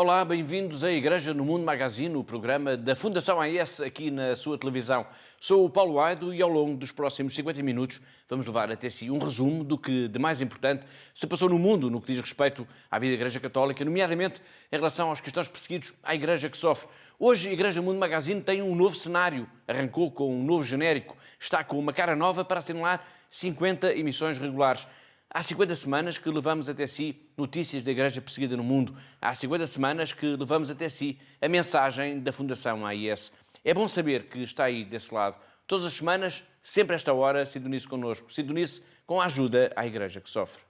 Olá, bem-vindos à Igreja no Mundo Magazine, o programa da Fundação AES aqui na sua televisão. Sou o Paulo Aido e ao longo dos próximos 50 minutos vamos levar até si um resumo do que de mais importante se passou no mundo no que diz respeito à vida da Igreja Católica, nomeadamente em relação aos cristãos perseguidos, à Igreja que sofre. Hoje a Igreja no Mundo Magazine tem um novo cenário, arrancou com um novo genérico, está com uma cara nova para assinalar 50 emissões regulares. Há 50 semanas que levamos até si notícias da Igreja perseguida no mundo. Há 50 semanas que levamos até si a mensagem da Fundação AES. É bom saber que está aí desse lado. Todas as semanas, sempre a esta hora, sintonize connosco. Sintonize com a ajuda à Igreja que sofre.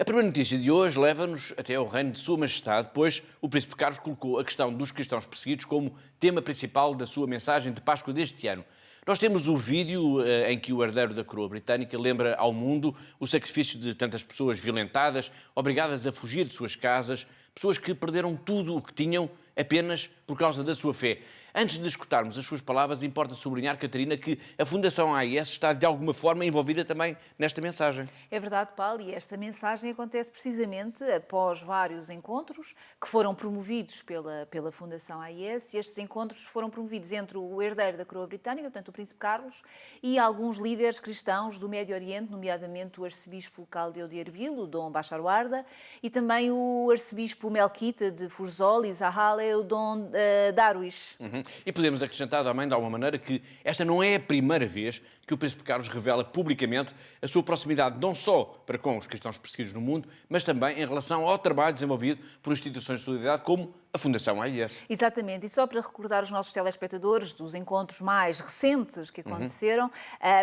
A primeira notícia de hoje leva-nos até ao reino de Sua Majestade, pois o Príncipe Carlos colocou a questão dos cristãos perseguidos como tema principal da sua mensagem de Páscoa deste ano. Nós temos o vídeo em que o herdeiro da coroa britânica lembra ao mundo o sacrifício de tantas pessoas violentadas, obrigadas a fugir de suas casas, pessoas que perderam tudo o que tinham apenas por causa da sua fé. Antes de escutarmos as suas palavras, importa sublinhar, Catarina, que a Fundação AES está de alguma forma envolvida também nesta mensagem. É verdade, Paulo, e esta mensagem acontece precisamente após vários encontros que foram promovidos pela Fundação AES, e estes encontros foram promovidos entre o herdeiro da coroa britânica, portanto o Príncipe Carlos, e alguns líderes cristãos do Médio Oriente, nomeadamente o arcebispo Caldeu de Erbil, o Dom Bachar Warda, e também o arcebispo Melquita de Furzol e Zahale, o Dom Darwish. E podemos acrescentar também, de alguma maneira, que esta não é a primeira vez que o Príncipe Carlos revela publicamente a sua proximidade não só para com os cristãos perseguidos no mundo, mas também em relação ao trabalho desenvolvido por instituições de solidariedade como a Fundação AES. Exatamente, e só para recordar os nossos telespectadores dos encontros mais recentes que aconteceram,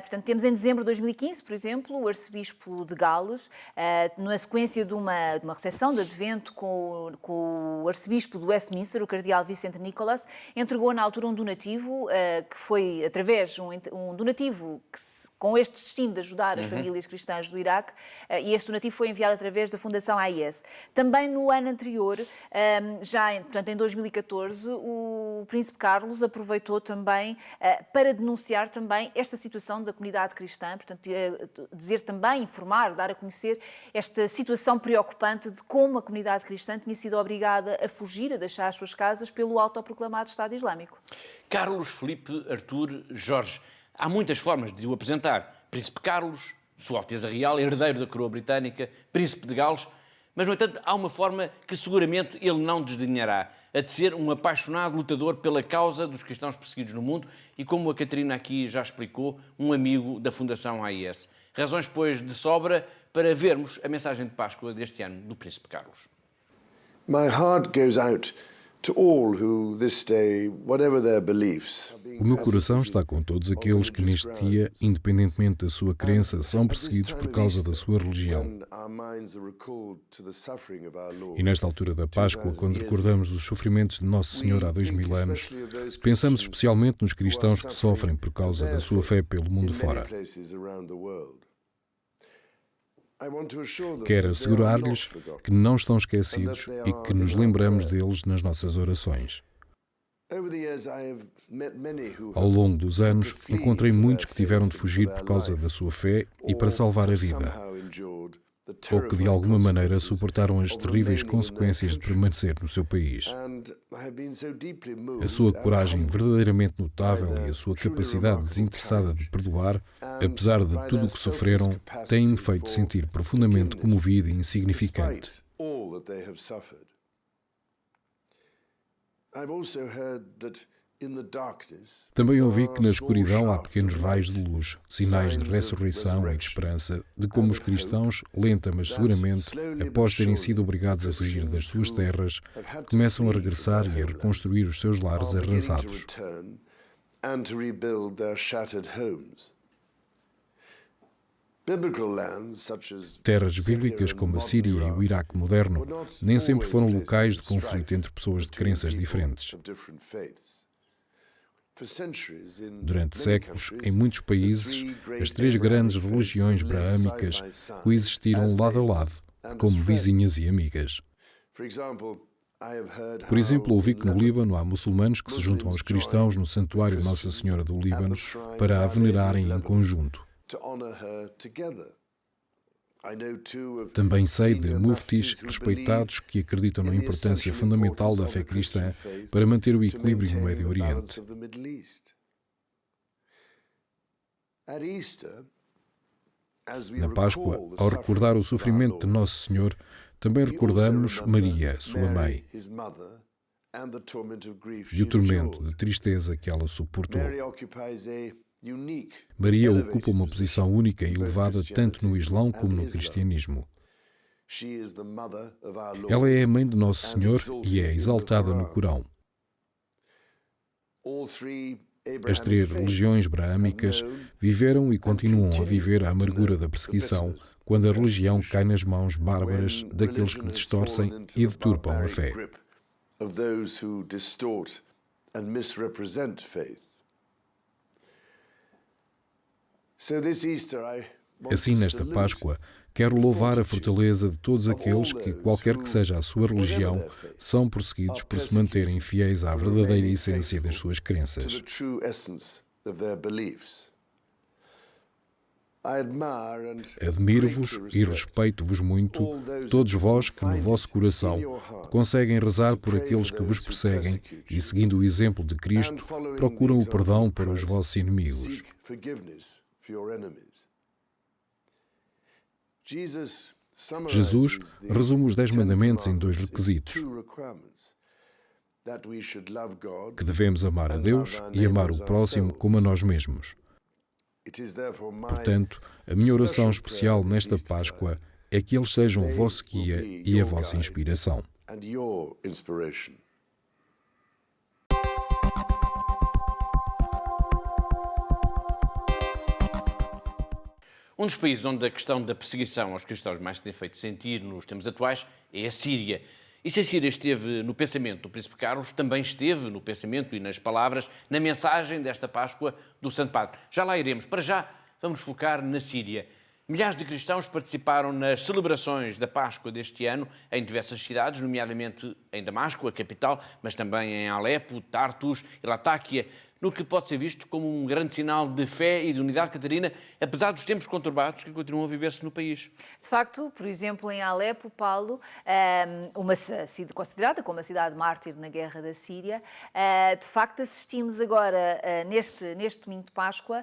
portanto, temos em dezembro de 2015, por exemplo, o arcebispo de Gales, na sequência de uma recepção de advento com o arcebispo de Westminster, o cardeal Vicente Nicholas, entregou na altura um donativo, que foi através um donativo com este destino de ajudar as famílias cristãs do Iraque, e este donativo foi enviado através da Fundação AES. Também no ano anterior, portanto, em 2014, o Príncipe Carlos aproveitou também para denunciar também esta situação da comunidade cristã, portanto, dizer também, informar, dar a conhecer esta situação preocupante de como a comunidade cristã tinha sido obrigada a fugir, a deixar as suas casas pelo autoproclamado Estado Islâmico. Carlos Felipe Artur Jorge. Há muitas formas de o apresentar. Príncipe Carlos, Sua Alteza Real, herdeiro da coroa britânica, Príncipe de Gales, mas, no entanto, há uma forma que seguramente ele não desdenhará, a de ser um apaixonado lutador pela causa dos cristãos perseguidos no mundo e, como a Catarina aqui já explicou, um amigo da Fundação AES. Razões, pois, de sobra para vermos a mensagem de Páscoa deste ano do Príncipe Carlos. My heart goes out to all who this day, whatever their beliefs. O meu coração está com todos aqueles que neste dia, independentemente da sua crença, são perseguidos por causa da sua religião. E nesta altura da Páscoa, quando recordamos os sofrimentos de Nosso Senhor há 2000 anos, pensamos especialmente nos cristãos que sofrem por causa da sua fé pelo mundo fora. Quero assegurar-lhes que não estão esquecidos e que nos lembramos deles nas nossas orações. Ao longo dos anos, encontrei muitos que tiveram de fugir por causa da sua fé e para salvar a vida, ou que de alguma maneira suportaram as terríveis consequências de permanecer no seu país. A sua coragem verdadeiramente notável e a sua capacidade desinteressada de perdoar, apesar de tudo o que sofreram, têm-me feito sentir profundamente comovido e insignificante. Também ouvi que na escuridão há pequenos raios de luz, sinais de ressurreição e de esperança, de como os cristãos, lenta mas seguramente, após terem sido obrigados a fugir das suas terras, começam a regressar e a reconstruir os seus lares arrasados. Terras bíblicas como a Síria e o Iraque moderno nem sempre foram locais de conflito entre pessoas de crenças diferentes. Durante séculos, em muitos países, as três grandes religiões braâmicas coexistiram lado a lado, como vizinhas e amigas. Por exemplo, ouvi que no Líbano há muçulmanos que se juntam aos cristãos no santuário Nossa Senhora do Líbano para a venerarem em conjunto. to honor her together. Também sei de muftis respeitados que acreditam na importância fundamental da fé cristã para manter o equilíbrio no Médio Oriente. Na Páscoa, ao recordar o sofrimento de Nosso Senhor, também recordamos Maria, sua mãe, e o tormento de tristeza que ela suportou. Maria ocupa uma posição única e elevada tanto no Islão como no cristianismo. Ela é a mãe de Nosso Senhor e é exaltada no Corão. As três religiões braâmicas viveram e continuam a viver a amargura da perseguição quando a religião cai nas mãos bárbaras daqueles que distorcem e deturpam a fé. Assim, nesta Páscoa, quero louvar a fortaleza de todos aqueles que, qualquer que seja a sua religião, são perseguidos por se manterem fiéis à verdadeira essência das suas crenças. Admiro-vos e respeito-vos muito, todos vós que no vosso coração conseguem rezar por aqueles que vos perseguem e, seguindo o exemplo de Cristo, procuram o perdão para os vossos inimigos. Jesus resume os 10 mandamentos em 2 requisitos: que devemos amar a Deus e amar o próximo como a nós mesmos. Portanto, a minha oração especial nesta Páscoa é que eles sejam o vosso guia e a vossa inspiração. Um dos países onde a questão da perseguição aos cristãos mais se tem feito sentir nos tempos atuais é a Síria. E se a Síria esteve no pensamento do Príncipe Carlos, também esteve no pensamento e nas palavras, na mensagem desta Páscoa do Santo Padre. Já lá iremos. Para já, vamos focar na Síria. Milhares de cristãos participaram nas celebrações da Páscoa deste ano em diversas cidades, nomeadamente em Damasco, a capital, mas também em Alepo, Tartus e Latáquia, no que pode ser visto como um grande sinal de fé e de unidade, Catarina, apesar dos tempos conturbados que continuam a viver-se no país. De facto, por exemplo, em Alepo, Paulo, uma cidade considerada como a cidade mártir na guerra da Síria, de facto assistimos agora, neste domingo de Páscoa,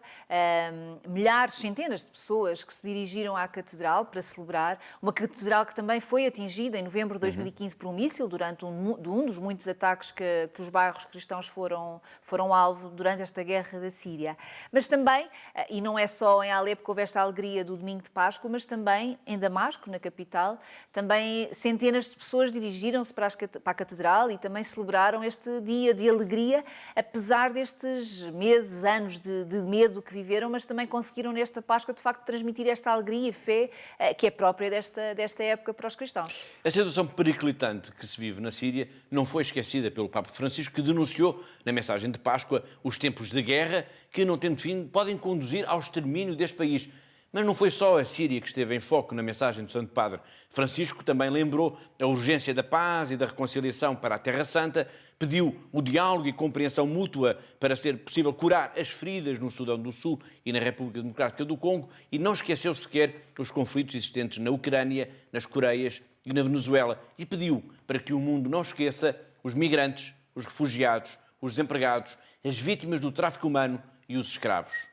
milhares, centenas de pessoas que se dirigiram à catedral para celebrar, uma catedral que também foi atingida em novembro de 2015 por um míssil, durante um dos muitos ataques que os bairros cristãos foram alvo durante esta guerra da Síria. Mas também, e não é só em Alepo que houve esta alegria do domingo de Páscoa, mas também em Damasco, na capital, também centenas de pessoas dirigiram-se para a catedral e também celebraram este dia de alegria, apesar destes meses, anos de medo que viveram, mas também conseguiram nesta Páscoa, de facto, transmitir esta alegria e fé que é própria desta época para os cristãos. A situação periclitante que se vive na Síria não foi esquecida pelo Papa Francisco, que denunciou, na mensagem de Páscoa, os tempos de guerra que, não tendo fim, podem conduzir ao extermínio deste país. Mas não foi só a Síria que esteve em foco na mensagem do Santo Padre. Francisco também lembrou a urgência da paz e da reconciliação para a Terra Santa, pediu o diálogo e compreensão mútua para ser possível curar as feridas no Sudão do Sul e na República Democrática do Congo e não esqueceu sequer os conflitos existentes na Ucrânia, nas Coreias e na Venezuela e pediu para que o mundo não esqueça os migrantes, os refugiados, os desempregados, as vítimas do tráfico humano e os escravos.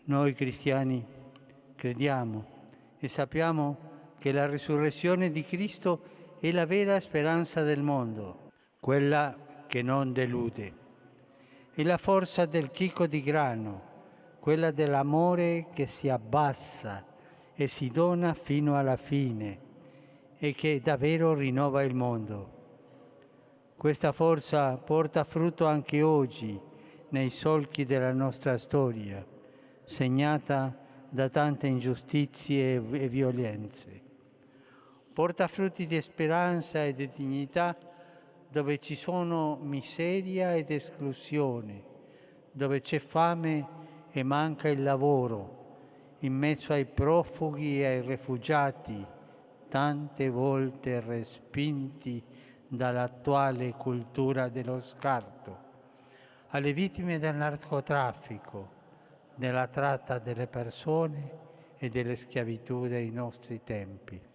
Noi cristiani crediamo e sappiamo che la risurrezione di Cristo è la vera speranza del mondo, quella che non delude. È la forza del chicco di grano, quella dell'amore che si abbassa e si dona fino alla fine e che davvero rinnova il mondo. Questa forza porta frutto anche oggi nei solchi della nostra storia, segnata da tante ingiustizie e violenze. Porta frutti di speranza e di dignità dove ci sono miseria ed esclusione, dove c'è fame e manca il lavoro, in mezzo ai profughi e ai rifugiati, tante volte respinti dall'attuale cultura dello scarto, alle vittime del narcotraffico, della tratta delle persone e delle schiavitù dei nostri tempi.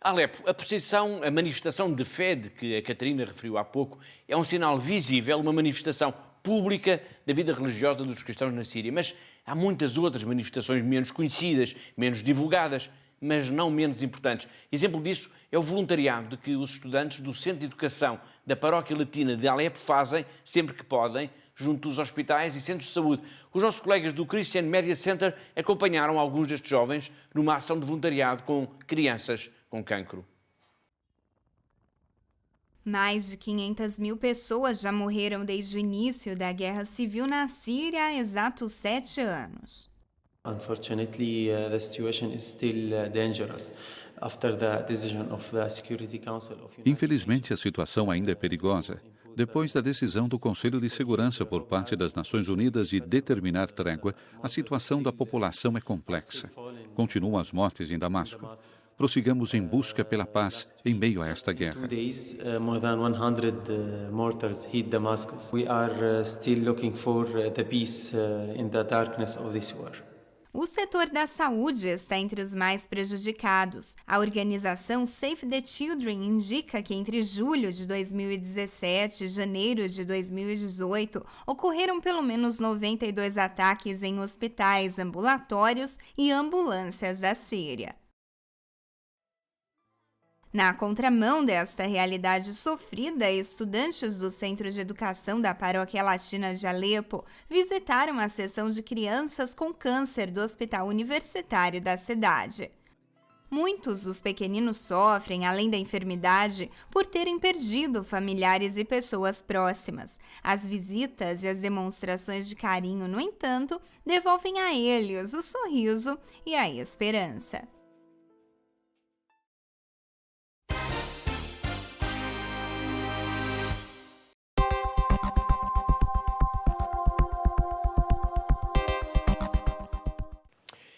Alepo, a procissão, a manifestação de fé de que a Catarina referiu há pouco, é um sinal visível, uma manifestação pública da vida religiosa dos cristãos na Síria. Mas há muitas outras manifestações menos conhecidas, menos divulgadas, mas não menos importantes. Exemplo disso é o voluntariado de que os estudantes do Centro de Educação da Paróquia Latina de Alepo fazem, sempre que podem, junto dos hospitais e centros de saúde. Os nossos colegas do Christian Media Center acompanharam alguns destes jovens numa ação de voluntariado com crianças com cancro. Mais de 500.000 pessoas já morreram desde o início da guerra civil na Síria há exatos 7 anos. Unfortunately, the situation is still dangerous. After the decision of the Security Council of United Infelizmente, a situação ainda é perigosa. Depois da decisão do Conselho de Segurança por parte das Nações Unidas de determinar trégua, a situação da população é complexa. Continuam as mortes em Damasco. Prossigamos em busca pela paz em meio a esta guerra. 2 days, more than 100 mortars hit Damascus. We are still looking for the peace in the darkness of this war. O setor da saúde está entre os mais prejudicados. A organização Save the Children indica que entre julho de 2017 e janeiro de 2018 ocorreram pelo menos 92 ataques em hospitais, ambulatórios e ambulâncias da Síria. Na contramão desta realidade sofrida, estudantes do Centro de Educação da Paróquia Latina de Alepo visitaram a seção de crianças com câncer do Hospital Universitário da cidade. Muitos dos pequeninos sofrem, além da enfermidade, por terem perdido familiares e pessoas próximas. As visitas e as demonstrações de carinho, no entanto, devolvem a eles o sorriso e a esperança.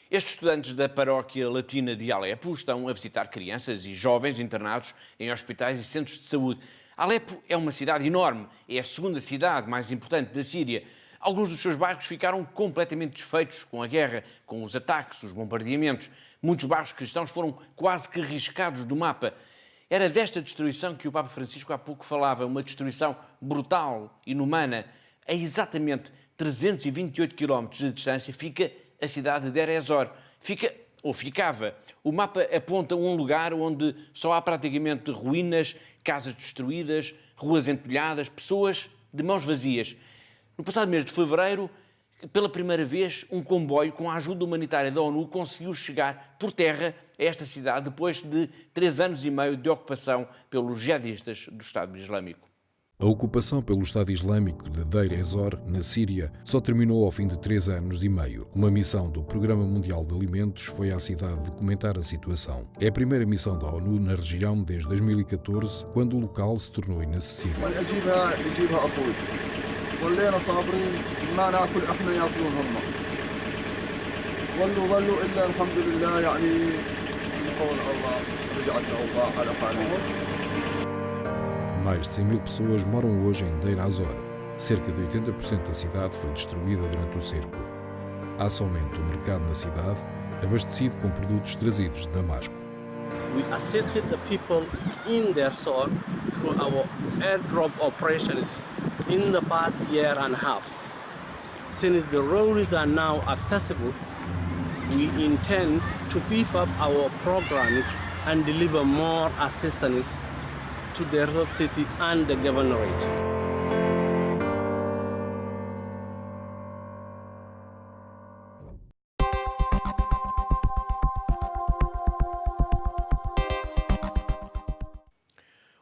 Estes estudantes da Paróquia Latina de Alepo estão a visitar crianças e jovens internados em hospitais e centros de saúde. Alepo é uma cidade enorme, é a segunda cidade mais importante da Síria. Alguns dos seus bairros ficaram completamente desfeitos com a guerra, com os ataques, os bombardeamentos. Muitos bairros cristãos foram quase que riscados do mapa. Era desta destruição que o Papa Francisco há pouco falava, uma destruição brutal, inumana. A exatamente 328 km de distância fica a cidade de Deir ez-Zor. Ficava. O mapa aponta um lugar onde só há praticamente ruínas, casas destruídas, ruas entulhadas, pessoas de mãos vazias. No passado mês de fevereiro, pela primeira vez, um comboio com a ajuda humanitária da ONU conseguiu chegar por terra a esta cidade depois de 3 anos e meio de ocupação pelos jihadistas do Estado Islâmico. A ocupação pelo Estado Islâmico de Deir ez-Zor, na Síria, só terminou ao fim de 3 anos e meio. Uma missão do Programa Mundial de Alimentos foi à cidade documentar a situação. É a primeira missão da ONU na região desde 2014, quando o local se tornou inacessível. Mais de 100 mil pessoas moram hoje em Deir ez-Zor. Cerca de 80% da cidade foi destruída durante o cerco. Há somente um mercado na cidade, abastecido com produtos trazidos de Damasco. We assisted the people in Deir ez-Zor through our airdrop operations in the past year and a half. Since the roads are now accessible, we intend to beef up our programs and deliver more assistance to Deir ez-Zor city and the governorate.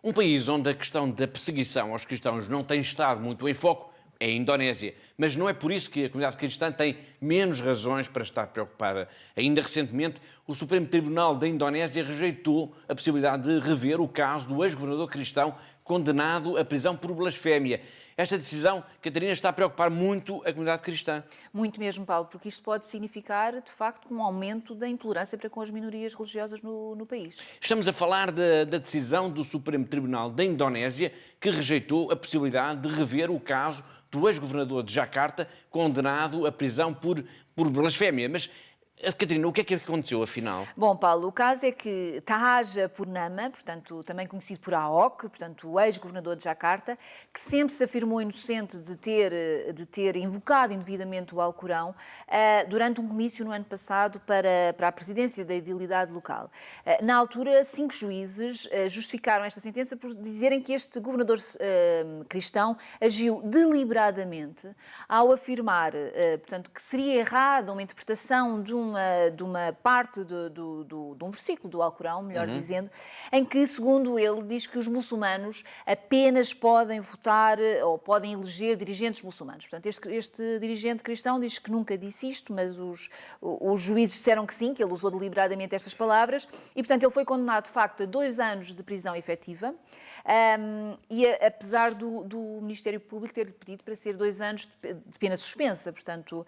Um país onde a questão da perseguição aos cristãos não tem estado muito em foco é a Indonésia, mas não é por isso que a comunidade cristã tem menos razões para estar preocupada. Ainda recentemente, o Supremo Tribunal da Indonésia rejeitou a possibilidade de rever o caso do ex-governador cristão condenado à prisão por blasfémia. Esta decisão, Catarina, está a preocupar muito a comunidade cristã. Muito mesmo, Paulo, porque isto pode significar, de facto, um aumento da intolerância para com as minorias religiosas no país. Estamos a falar da decisão do Supremo Tribunal da Indonésia, que rejeitou a possibilidade de rever o caso do ex-governador de Jakarta, condenado à prisão por blasfémia. Mas, Catarina, o que é que aconteceu, afinal? Bom, Paulo, o caso é que Tahaja Purnama, portanto, também conhecido por Ahok, portanto, o ex-governador de Jakarta, que sempre se afirmou inocente de ter invocado indevidamente o Alcorão, durante um comício no ano passado para a presidência da edilidade local. Na altura, 5 juízes justificaram esta sentença por dizerem que este governador cristão agiu deliberadamente ao afirmar, portanto, que seria errada uma interpretação de uma parte de um versículo do Alcorão, melhor dizendo, em que, segundo ele, diz que os muçulmanos apenas podem votar ou podem eleger dirigentes muçulmanos. Portanto, este dirigente cristão diz que nunca disse isto, mas os juízes disseram que sim, que ele usou deliberadamente estas palavras, e, portanto, ele foi condenado, de facto, a 2 anos de prisão efetiva, e apesar do Ministério Público ter-lhe pedido para ser 2 anos de pena suspensa, portanto,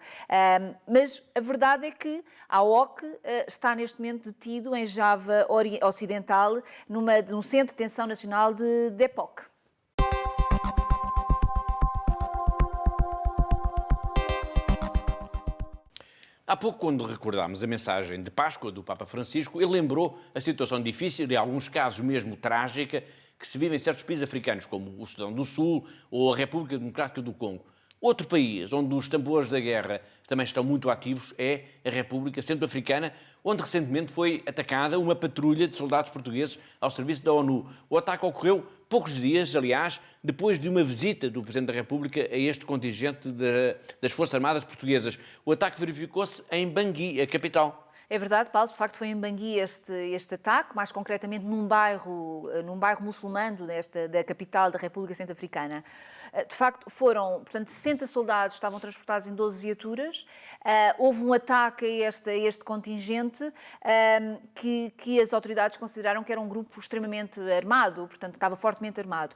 mas a verdade é que Ahok está neste momento detido em Java Ocidental, num centro de detenção nacional de Depok. Há pouco, quando recordámos a mensagem de Páscoa do Papa Francisco, ele lembrou a situação difícil, em alguns casos mesmo trágica, que se vive em certos países africanos, como o Sudão do Sul ou a República Democrática do Congo. Outro país onde os tambores da guerra também estão muito ativos é a República Centro-Africana, onde recentemente foi atacada uma patrulha de soldados portugueses ao serviço da ONU. O ataque ocorreu poucos dias, aliás, depois de uma visita do Presidente da República a este contingente das Forças Armadas Portuguesas. O ataque verificou-se em Bangui, a capital. É verdade, Paulo, de facto foi em Bangui este ataque, mais concretamente num bairro muçulmano da capital da República Centro-Africana. De facto, portanto, 60 soldados estavam transportados em 12 viaturas. Houve um ataque a este contingente que as autoridades consideraram que era um grupo extremamente armado, portanto, estava fortemente armado.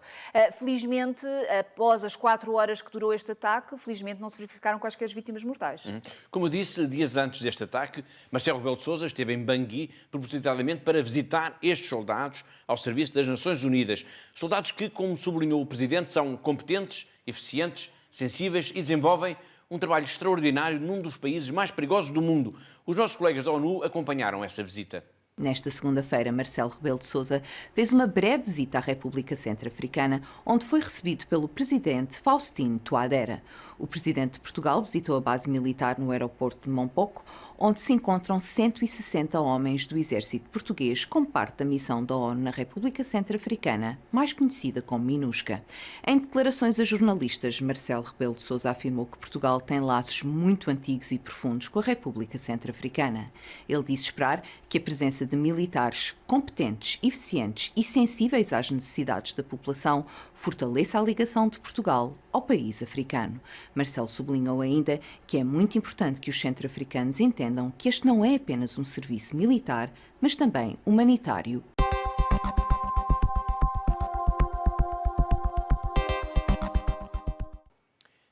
Felizmente, após as 4 horas que durou este ataque, felizmente não se verificaram quaisquer vítimas mortais. Como eu disse, dias antes deste ataque, Marcelo Rebelo de Sousa esteve em Bangui propositadamente para visitar estes soldados ao serviço das Nações Unidas. Soldados que, como sublinhou o Presidente, são competentes, eficientes, sensíveis e desenvolvem um trabalho extraordinário num dos países mais perigosos do mundo. Os nossos colegas da ONU acompanharam essa visita. Nesta segunda-feira, Marcelo Rebelo de Sousa fez uma breve visita à República Centro-Africana, onde foi recebido pelo presidente Faustino Touadera. O presidente de Portugal visitou a base militar no aeroporto de Mompoko, onde se encontram 160 homens do exército português como parte da missão da ONU na República Centro-Africana, mais conhecida como MINUSCA. Em declarações a jornalistas, Marcelo Rebelo de Sousa afirmou que Portugal tem laços muito antigos e profundos com a República Centro-Africana. Ele disse esperar que a presença de militares competentes, eficientes e sensíveis às necessidades da população fortaleça a ligação de Portugal ao país africano. Marcelo sublinhou ainda que é muito importante que os centro-africanos entendam que este não é apenas um serviço militar, mas também humanitário.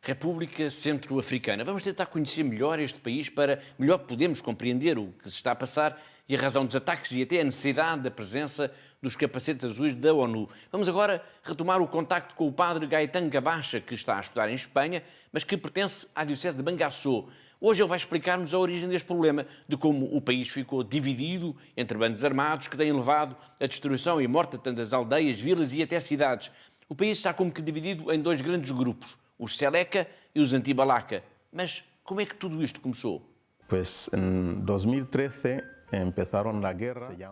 República Centro-Africana. Vamos tentar conhecer melhor este país para melhor podermos compreender o que se está a passar e a razão dos ataques e até a necessidade da presença dos capacetes azuis da ONU. Vamos agora retomar o contacto com o padre Gaetan Gabacha, que está a estudar em Espanha, mas que pertence à diocese de Bangassou. Hoje ele vai explicar-nos a origem deste problema, de como o país ficou dividido entre bandos armados que têm levado à destruição e morte de tantas aldeias, vilas e até cidades. O país está como que dividido em 2 grandes grupos, os Seleka e os Anti-Balaka. Mas como é que tudo isto começou? Pois, em 2013...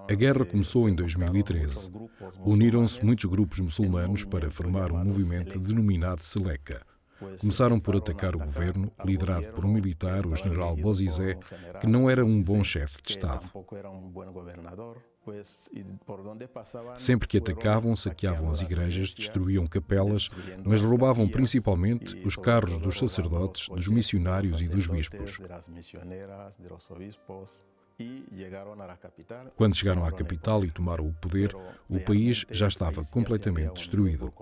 A guerra começou em 2013. Uniram-se muitos grupos muçulmanos para formar um movimento denominado Seleka. começaram por atacar o governo, liderado por um militar, o general Bozizé, que não era um bom chefe de Estado. Sempre que atacavam, saqueavam as igrejas, destruíam capelas, mas roubavam principalmente os carros dos sacerdotes, dos missionários e dos bispos. Quando chegaram à capital e tomaram o poder, o país já estava completamente destruído.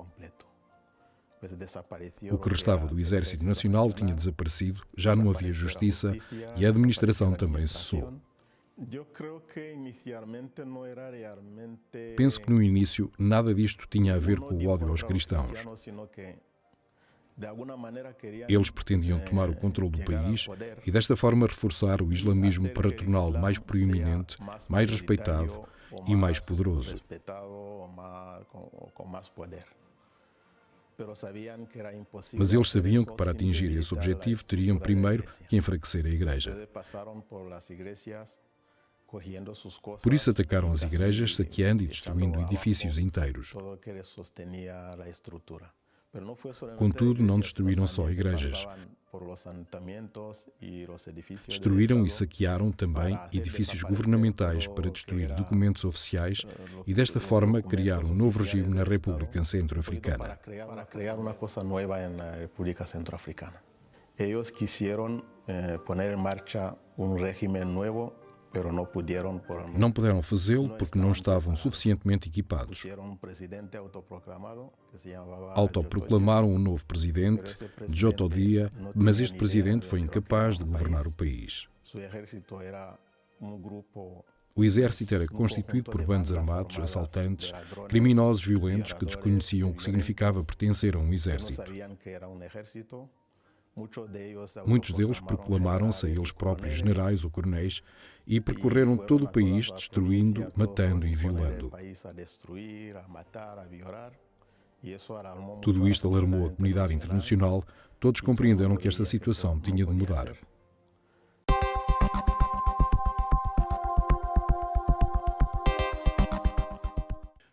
O que restava do Exército Nacional tinha desaparecido, já não havia justiça e a administração também cessou. Penso que no início nada disto tinha a ver com o ódio aos cristãos. Eles pretendiam tomar o controle do país e desta forma reforçar o islamismo para torná-lo mais proeminente, mais respeitado e mais poderoso. Mas eles sabiam que para atingir esse objetivo teriam primeiro que enfraquecer a Igreja. Por isso atacaram as igrejas, saqueando e destruindo edifícios inteiros. Contudo, não destruíram só igrejas. Destruíram e saquearam também edifícios governamentais para destruir documentos oficiais e, desta forma, criar um novo regime na República Centro-Africana. Eles quiseram pôr em marcha regime novo. Não puderam fazê-lo porque não estavam suficientemente equipados. Autoproclamaram um novo presidente, Joto Dia, mas este presidente foi incapaz de governar o país. O exército era constituído por bandos armados, assaltantes, criminosos violentos que desconheciam o que significava pertencer a um exército. Muitos deles proclamaram-se a eles próprios generais ou coronéis e percorreram todo o país destruindo, matando e violando. Tudo isto alarmou a comunidade internacional. Todos compreenderam que esta situação tinha de mudar.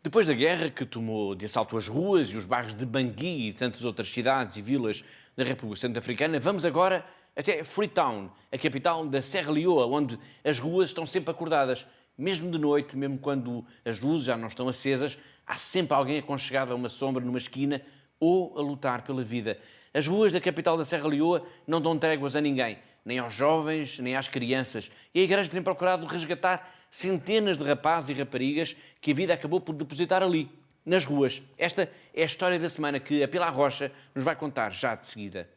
Depois da guerra que tomou de assalto as ruas e os bairros de Bangui e tantas outras cidades e vilas da República Centro-Africana, vamos agora até Freetown, a capital da Serra Leoa, onde as ruas estão sempre acordadas. Mesmo de noite, mesmo quando as luzes já não estão acesas, há sempre alguém aconchegado a uma sombra numa esquina ou a lutar pela vida. As ruas da capital da Serra Leoa não dão tréguas a ninguém, nem aos jovens, nem às crianças. E a Igreja tem procurado resgatar centenas de rapazes e raparigas que a vida acabou por depositar ali, nas ruas. Esta é a história da semana que a Pilar Rocha nos vai contar já de seguida.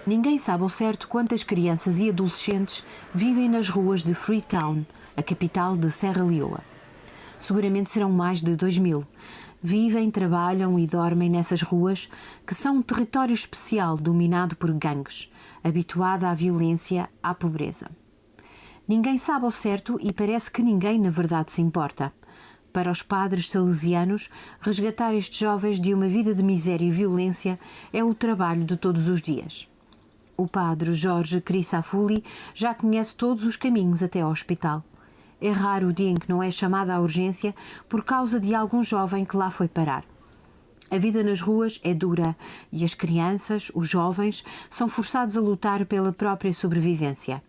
Ninguém sabe ao certo quantas crianças e adolescentes vivem nas ruas de Freetown, a capital de Serra Leoa. Seguramente serão mais de 2.000. Vivem, trabalham e dormem nessas ruas, que são um território especial dominado por gangues, habituado à violência, à pobreza. Ninguém sabe ao certo e parece que ninguém, na verdade, se importa. Para os padres salesianos, resgatar estes jovens de uma vida de miséria e violência é o trabalho de todos os dias. O padre Jorge Crisafulli já conhece todos os caminhos até ao hospital. É raro o dia em que não é chamado à urgência por causa de algum jovem que lá foi parar. A vida nas ruas é dura e as crianças, os jovens, são forçados a lutar pela própria sobrevivência.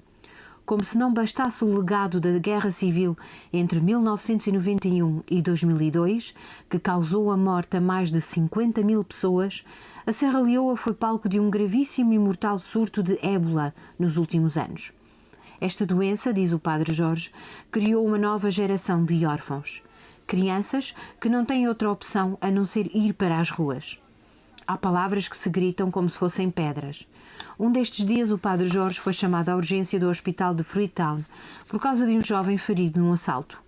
Como se não bastasse o legado da Guerra Civil entre 1991 e 2002, que causou a morte a mais de 50.000 pessoas, a Serra Leoa foi palco de um gravíssimo e mortal surto de ébola nos últimos anos. Esta doença, diz o padre Jorge, criou uma nova geração de órfãos. Crianças que não têm outra opção a não ser ir para as ruas. Há palavras que se gritam como se fossem pedras. Um destes dias o padre Jorge foi chamado à urgência do hospital de Freetown por causa de um jovem ferido num assalto.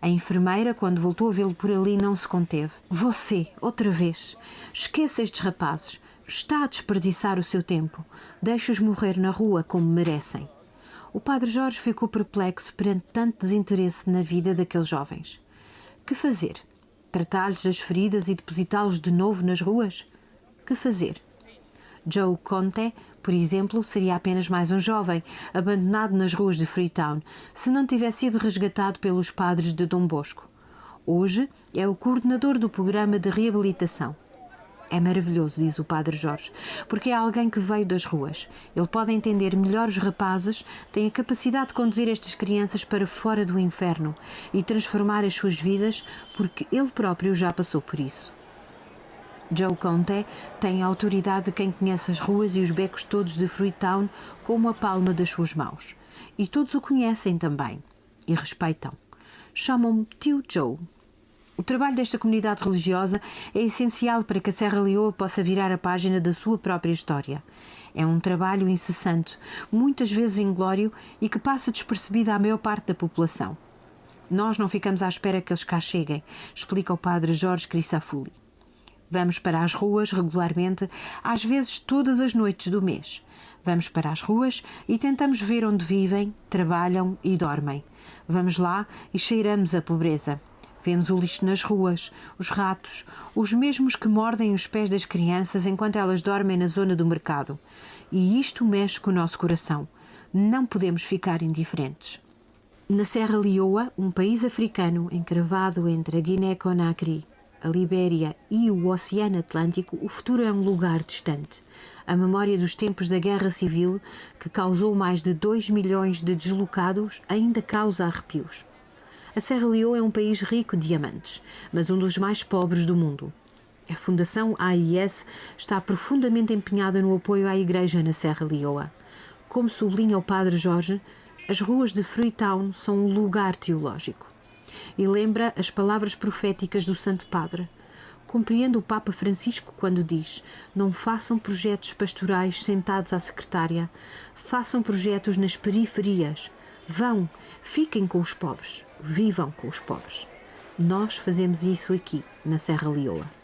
A enfermeira, quando voltou a vê-lo por ali, não se conteve. Você, outra vez, esqueça estes rapazes. Está a desperdiçar o seu tempo. Deixa-os morrer na rua como merecem. O padre Jorge ficou perplexo perante tanto desinteresse na vida daqueles jovens. Que fazer? Tratar-lhes das feridas e depositá-los de novo nas ruas? Que fazer? Joe Conte, por exemplo, seria apenas mais um jovem abandonado nas ruas de Freetown se não tivesse sido resgatado pelos padres de Dom Bosco. Hoje é o coordenador do programa de reabilitação. É maravilhoso, diz o Padre Jorge, porque é alguém que veio das ruas. Ele pode entender melhor os rapazes, tem a capacidade de conduzir estas crianças para fora do inferno e transformar as suas vidas, porque ele próprio já passou por isso. Joe Conte tem a autoridade de quem conhece as ruas e os becos todos de Freetown como a palma das suas mãos. E todos o conhecem também e respeitam. Chamam-me Tio Joe. O trabalho desta comunidade religiosa é essencial para que a Serra Leoa possa virar a página da sua própria história. É um trabalho incessante, muitas vezes inglório e que passa despercebido à maior parte da população. Nós não ficamos à espera que eles cá cheguem, explica o Padre Jorge Crisafulli. Vamos para as ruas regularmente, às vezes todas as noites do mês. Vamos para as ruas e tentamos ver onde vivem, trabalham e dormem. Vamos lá e cheiramos a pobreza. Vemos o lixo nas ruas, os ratos, os mesmos que mordem os pés das crianças enquanto elas dormem na zona do mercado. E isto mexe com o nosso coração. Não podemos ficar indiferentes. Na Serra Leoa, um país africano encravado entre a Guiné-Conakry, a Libéria e o Oceano Atlântico, o futuro é um lugar distante. A memória dos tempos da Guerra Civil, que causou mais de 2 milhões de deslocados, ainda causa arrepios. A Serra Leoa é um país rico de diamantes, mas um dos mais pobres do mundo. A Fundação AIS está profundamente empenhada no apoio à Igreja na Serra Leoa. Como sublinha o Padre Jorge, as ruas de Freetown são um lugar teológico. E lembra as palavras proféticas do Santo Padre. Compreende o Papa Francisco quando diz: não façam projetos pastorais sentados à secretária, façam projetos nas periferias. Vão, fiquem com os pobres, vivam com os pobres. Nós fazemos isso aqui, na Serra Leoa.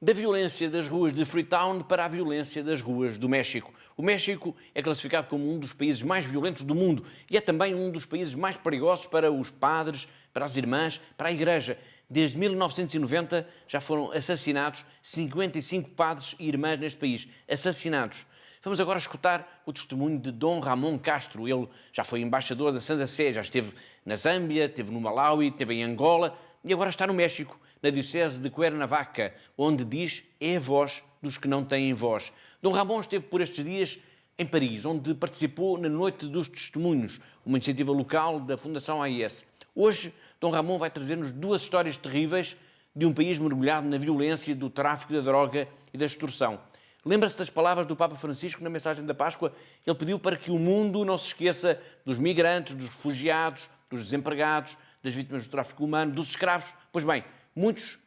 Da violência das ruas de Freetown para a violência das ruas do México. O México é classificado como um dos países mais violentos do mundo e é também um dos países mais perigosos para os padres, para as irmãs, para a Igreja. Desde 1990 já foram assassinados 55 padres e irmãs neste país. Assassinados. Vamos agora escutar o testemunho de Dom Ramon Castro. Ele já foi embaixador da Santa Sé, já esteve na Zâmbia, esteve no Malawi, esteve em Angola e agora está no México, na diocese de Cuernavaca, onde diz é a voz dos que não têm voz. Dom Ramon esteve por estes dias em Paris, onde participou na Noite dos Testemunhos, uma iniciativa local da Fundação AIS. Hoje, Dom Ramon vai trazer-nos duas histórias terríveis de um país mergulhado na violência do tráfico da droga e da extorsão. Lembra-se das palavras do Papa Francisco na mensagem da Páscoa? Ele pediu para que o mundo não se esqueça dos migrantes, dos refugiados, dos desempregados, das vítimas do tráfico humano, dos escravos. Pois bem, muitos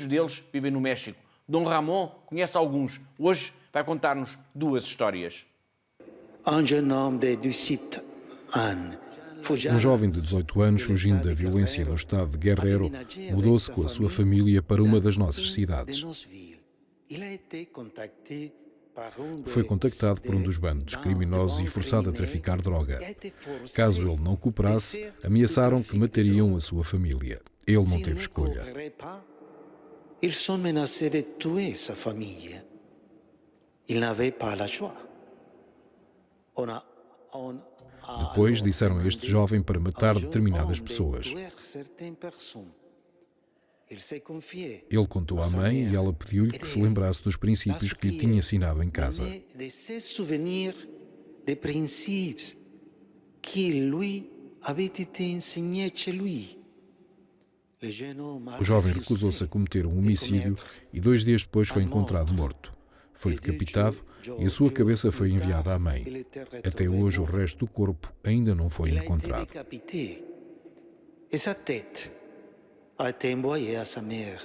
deles vivem no México. Dom Ramon conhece alguns. Hoje vai contar-nos duas histórias. Um jovem de 18 anos, fugindo da violência do estado de Guerrero, mudou-se com a sua família para uma das nossas cidades. Foi contactado por um dos bandos criminosos e forçado a traficar droga. Caso ele não cooperasse, ameaçaram que matariam a sua família. Ele não teve escolha. Ils ont menacé de tuer sa famille. Il n'avait pas le choix. Depois disseram a este jovem para matar determinadas pessoas. Ele contou à mãe e ela pediu-lhe que se lembrasse dos princípios que lhe tinha ensinado em casa. O jovem recusou-se a cometer um homicídio e 2 dias depois foi encontrado morto. Foi decapitado e a sua cabeça foi enviada à mãe. Até hoje o resto do corpo ainda não foi encontrado. Essa tête a été envoyée à sa mère.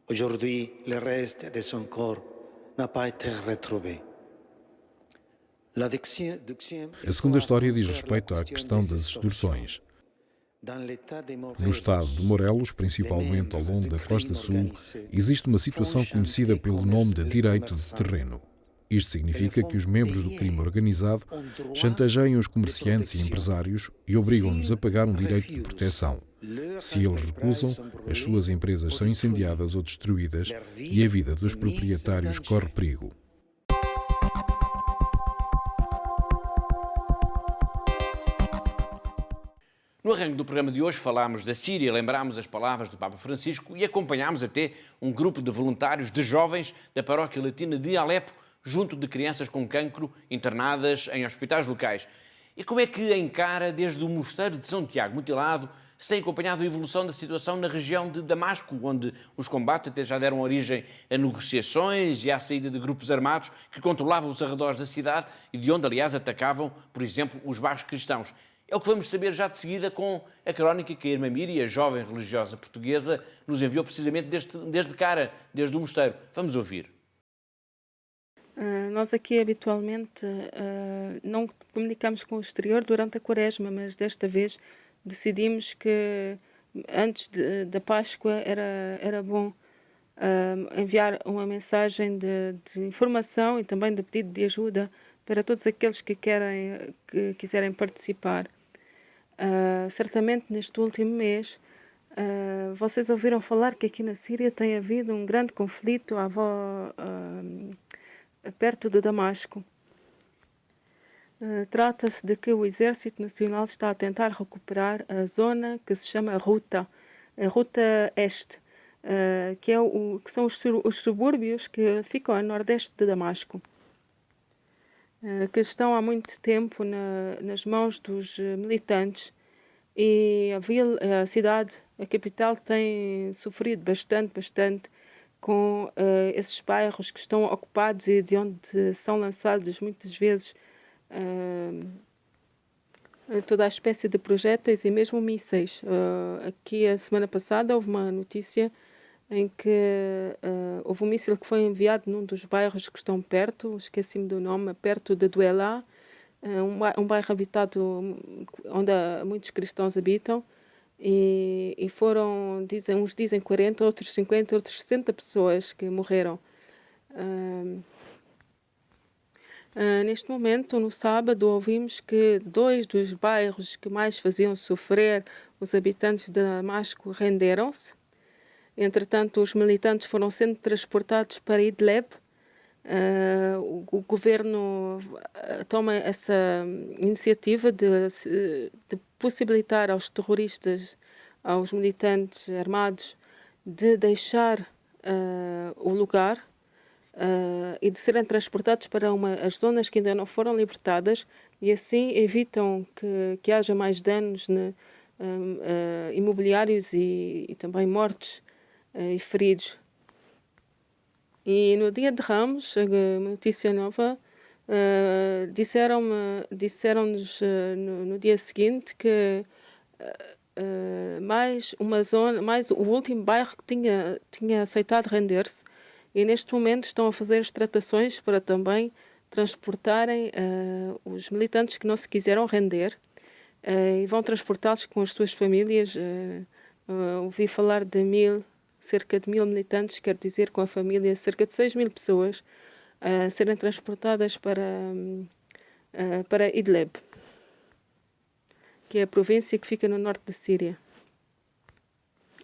Aujourd'hui, le reste de son corps n'a pas été retrouvé. A segunda história diz respeito à questão das extorsões. No estado de Morelos, principalmente ao longo da costa sul, existe uma situação conhecida pelo nome de direito de terreno. Isto significa que os membros do crime organizado chantageiam os comerciantes e empresários e obrigam-nos a pagar um direito de proteção. Se eles recusam, as suas empresas são incendiadas ou destruídas e a vida dos proprietários corre perigo. No arranque do programa de hoje falámos da Síria, lembrámos as palavras do Papa Francisco e acompanhámos até um grupo de voluntários, de jovens da paróquia latina de Alepo, junto de crianças com cancro internadas em hospitais locais. E como é que encara desde o Mosteiro de São Tiago mutilado se tem acompanhado a evolução da situação na região de Damasco, onde os combates até já deram origem a negociações e à saída de grupos armados que controlavam os arredores da cidade e de onde, aliás, atacavam, por exemplo, os bairros cristãos. É o que vamos saber já de seguida com a crónica que a irmã Miriam, a jovem religiosa portuguesa, nos enviou precisamente desde o mosteiro. Vamos ouvir. Nós aqui habitualmente não comunicamos com o exterior durante a Quaresma, mas desta vez decidimos que antes da Páscoa era bom enviar uma mensagem de informação e também de pedido de ajuda para todos aqueles que quiserem participar. Certamente neste último mês vocês ouviram falar que aqui na Síria tem havido um grande conflito perto de Damasco. Trata-se de que o Exército Nacional está a tentar recuperar a zona que se chama a Ruta Este, que são os subúrbios que ficam a nordeste de Damasco, que estão há muito tempo nas mãos dos militantes, e a cidade, a capital, tem sofrido bastante com esses bairros que estão ocupados e de onde são lançados muitas vezes toda a espécie de projéteis e mesmo mísseis. Aqui a semana passada houve uma notícia em que houve um míssil que foi enviado num dos bairros que estão perto, esqueci-me do nome, perto de Duelá, um bairro habitado onde muitos cristãos habitam, e foram, uns dizem 40, outros 50, outros 60 pessoas que morreram. Neste momento, no sábado, ouvimos que 2 dos bairros que mais faziam sofrer os habitantes de Damasco renderam-se. Entretanto, os militantes foram sendo transportados para Idlib. O governo toma essa iniciativa de possibilitar aos terroristas, aos militantes armados, de deixar o lugar e de serem transportados para as zonas que ainda não foram libertadas, e assim evitam que haja mais danos imobiliários e também mortes e feridos. E no dia de Ramos, uma notícia nova, disseram-nos no dia seguinte que mais o último bairro que tinha aceitado render-se, e neste momento estão a fazer as tratações para também transportarem os militantes que não se quiseram render, e vão transportá-los com as suas famílias. Ouvi falar de cerca de 1000 militantes, quer dizer, com a família, cerca de 6.000 pessoas a serem transportadas para Idlib, que é a província que fica no norte da Síria,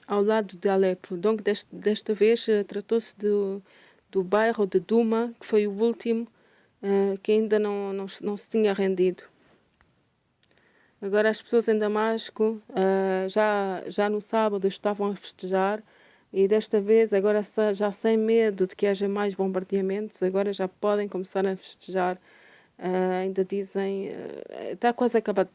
ao lado de Alepo. Então, desta vez tratou-se do bairro de Duma, que foi o último que ainda não se tinha rendido. Agora as pessoas em Damasco já no sábado estavam a festejar, e desta vez, agora já sem medo de que haja mais bombardeamentos, agora já podem começar a festejar. Ainda dizem, está quase acabado,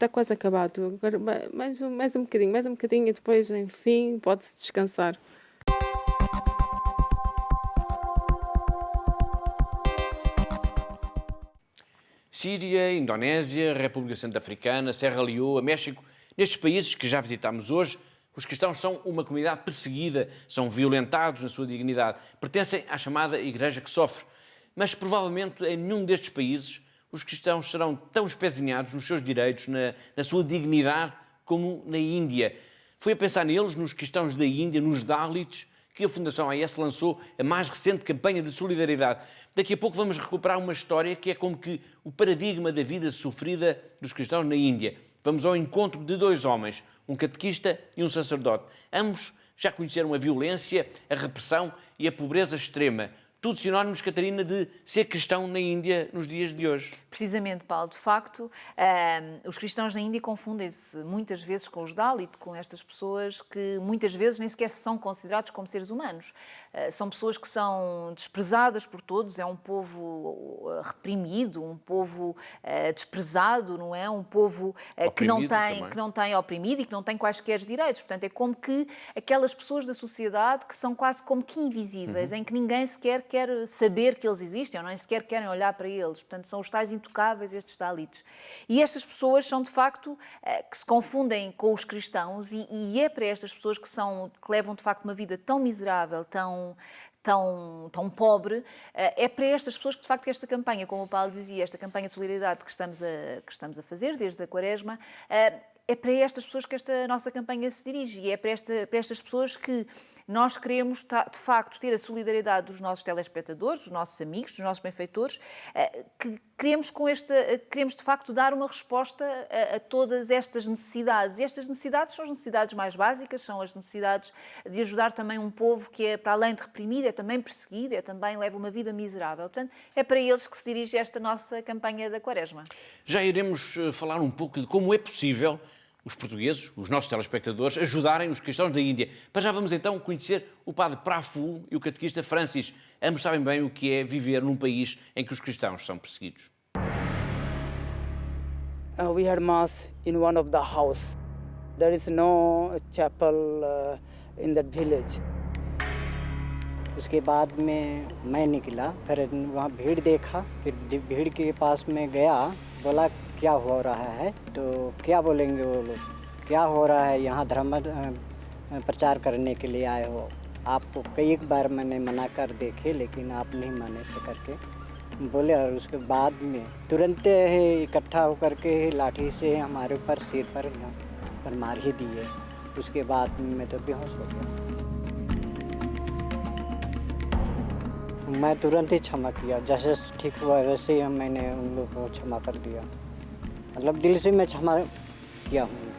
agora mais um bocadinho, e depois, enfim, pode-se descansar. Síria, Indonésia, República Centro-Africana, Serra Leoa, México, nestes países que já visitámos hoje, os cristãos são uma comunidade perseguida, são violentados na sua dignidade, pertencem à chamada Igreja que sofre. Mas provavelmente em nenhum destes países os cristãos serão tão espezinhados nos seus direitos, na sua dignidade, como na Índia. Foi a pensar neles, nos cristãos da Índia, nos Dalits, que a Fundação AIS lançou a mais recente campanha de solidariedade. Daqui a pouco vamos recuperar uma história que é como que o paradigma da vida sofrida dos cristãos na Índia. Vamos ao encontro de 2 homens, um catequista e um sacerdote. Ambos já conheceram a violência, a repressão e a pobreza extrema. Tudo sinónimos, Catarina, de ser cristão na Índia nos dias de hoje. Precisamente, Paulo. De facto, os cristãos na Índia confundem-se muitas vezes com os Dalit, com estas pessoas que muitas vezes nem sequer são considerados como seres humanos. São pessoas que são desprezadas por todos, é um povo reprimido, um povo desprezado, não é? Um povo que não tem oprimido e que não tem quaisquer direitos. Portanto, é como que aquelas pessoas da sociedade que são quase como que invisíveis, em que ninguém sequer quer saber que eles existem ou nem sequer querem olhar para eles. Portanto, são os tais intocáveis, estes Dalits. E estas pessoas são, de facto, que se confundem com os cristãos e é para estas pessoas que levam, de facto, uma vida tão miserável, tão pobre, é para estas pessoas que, de facto, esta campanha, como o Paulo dizia, esta campanha de solidariedade que estamos a fazer desde a Quaresma, é para estas pessoas que esta nossa campanha se dirige e é para estas pessoas que nós queremos, de facto, ter a solidariedade dos nossos telespectadores, dos nossos amigos, dos nossos benfeitores, que queremos, de facto, dar uma resposta a todas estas necessidades. E estas necessidades são as necessidades mais básicas, são as necessidades de ajudar também um povo que é, para além de reprimido, é também perseguido, também leva uma vida miserável. Portanto, é para eles que se dirige esta nossa campanha da Quaresma. Já iremos falar um pouco de como é possível os portugueses, os nossos telespectadores, ajudarem os cristãos da Índia. Mas já vamos então conhecer o padre Praful e o catequista Francis. Ambos sabem bem o que é viver num país em que os cristãos são perseguidos. We had mass in one of the house. There is no chapel in that village. उसके बाद में मैं निकला, फिर वहाँ भीड़ देखा, फिर भीड़ के पास में गया, बोला क्या हो रहा है, तो क्या बोलेंगे वो लोग, क्या हो रहा है, यहाँ धर्म प्रचार करने के लिए आए हो, आपको कई बार मैंने मना कर देखे लेकिन आप नहीं माने से करके बोले। और उसके बाद में तुरंत ही इकट्ठा होकर के लाठी से हमारे ऊपर सिर पर मार ही दिए। उसके बाद मैं तो बेहोश हो गया। मैं तुरंत ही क्षमा किया, जैसे ठीक हुआ वैसे ही मैंने उन लोगों को क्षमा कर दिया। मतलब दिल से मैं क्षमा किया हूँ,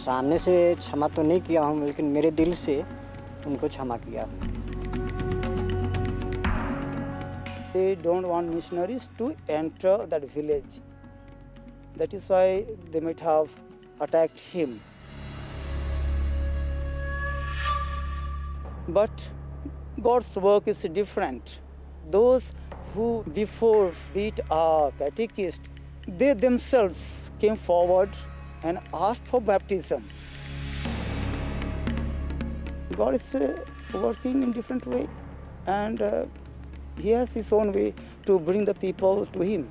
सामने से क्षमा तो नहीं किया हूँ लेकिन मेरे दिल से उनको क्षमा किया। They don't want missionaries to enter that village. That is why they might have attacked him. But God's work is different. Those who before beat a catechist, they themselves came forward and asked for baptism. God is working in different way, and He has His own way to bring the people to Him.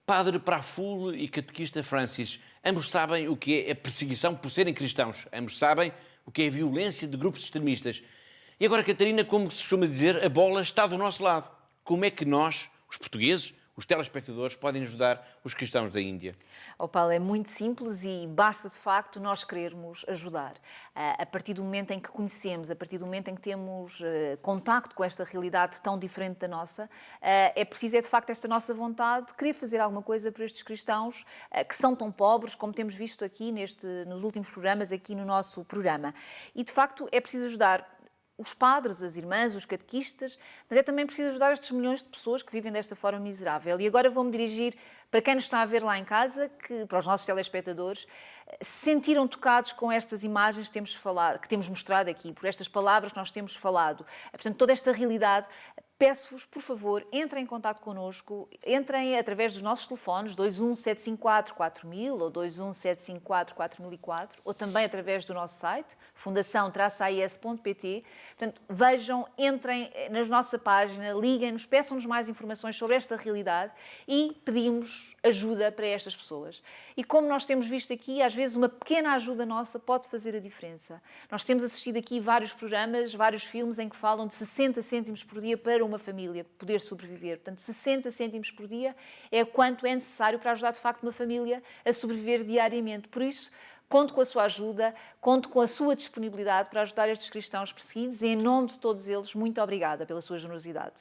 Padre Praful e catequista Francis, ambos sabem o que é a perseguição por serem cristãos, ambos sabem o que é a violência de grupos extremistas. E agora, Catarina, como se costuma dizer, a bola está do nosso lado. Como é que nós, os portugueses, os telespectadores, podem ajudar os cristãos da Índia? Paulo, é muito simples e basta, de facto, nós querermos ajudar. A partir do momento em que conhecemos, a partir do momento em que temos contacto com esta realidade tão diferente da nossa, é preciso, de facto, esta nossa vontade de querer fazer alguma coisa por estes cristãos que são tão pobres, como temos visto aqui nos últimos programas, aqui no nosso programa. E, de facto, é preciso ajudar os padres, as irmãs, os catequistas, mas é também preciso ajudar estes milhões de pessoas que vivem desta forma miserável. E agora vou-me dirigir para quem nos está a ver lá em casa, para os nossos telespectadores, se sentiram tocados com estas imagens que temos mostrado aqui, por estas palavras que nós temos falado. Portanto, toda esta realidade, peço-vos, por favor, entrem em contato connosco, entrem através dos nossos telefones 21754-4000 ou 21754-4004 ou também através do nosso site, fundação-ais.pt. Portanto, vejam, entrem na nossa página, liguem-nos, peçam-nos mais informações sobre esta realidade e pedimos ajuda para estas pessoas. E como nós temos visto aqui, às vezes uma pequena ajuda nossa pode fazer a diferença. Nós temos assistido aqui vários programas, vários filmes em que falam de 60 cêntimos por dia para uma família poder sobreviver. Portanto, 60 cêntimos por dia é quanto é necessário para ajudar, de facto, uma família a sobreviver diariamente. Por isso, Conto com a sua ajuda, conto com a sua disponibilidade para ajudar estes cristãos perseguidos e, em nome de todos eles, muito obrigada pela sua generosidade.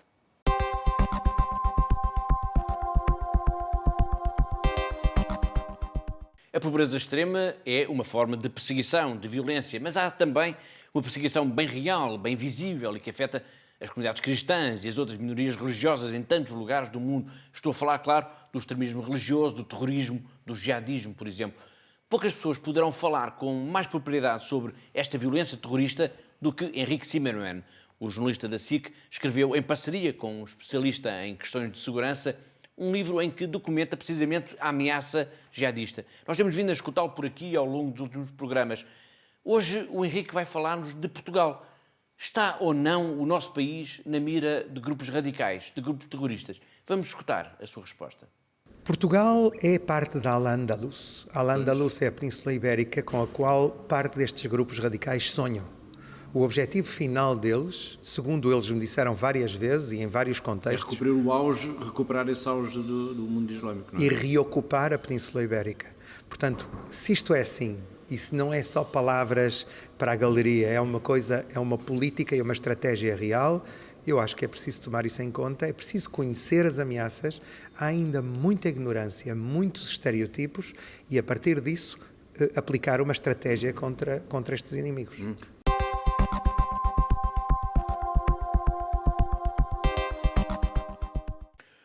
A pobreza extrema é uma forma de perseguição, de violência, mas há também uma perseguição bem real, bem visível e que afeta as comunidades cristãs e as outras minorias religiosas em tantos lugares do mundo. Estou a falar, claro, do extremismo religioso, do terrorismo, do jihadismo, por exemplo. Poucas pessoas poderão falar com mais propriedade sobre esta violência terrorista do que Henrique Zimmermann. O jornalista da SIC escreveu, em parceria com um especialista em questões de segurança, um livro em que documenta precisamente a ameaça jihadista. Nós temos vindo a escutá-lo por aqui ao longo dos últimos programas. Hoje o Henrique vai falar-nos de Portugal. Está ou não o nosso país na mira de grupos radicais, de grupos terroristas? Vamos escutar a sua resposta. Portugal é parte da Al-Ándalus. Al-Ándalus é a Península Ibérica com a qual parte destes grupos radicais sonham. O objetivo final deles, segundo eles me disseram várias vezes e em vários contextos... É recuperar esse auge do mundo islâmico, não é? E reocupar a Península Ibérica. Portanto, se isto é assim, e se não é só palavras para a galeria, é uma coisa, é uma política e uma estratégia real, eu acho que é preciso tomar isso em conta, é preciso conhecer as ameaças, há ainda muita ignorância, muitos estereotipos, e a partir disso aplicar uma estratégia contra estes inimigos.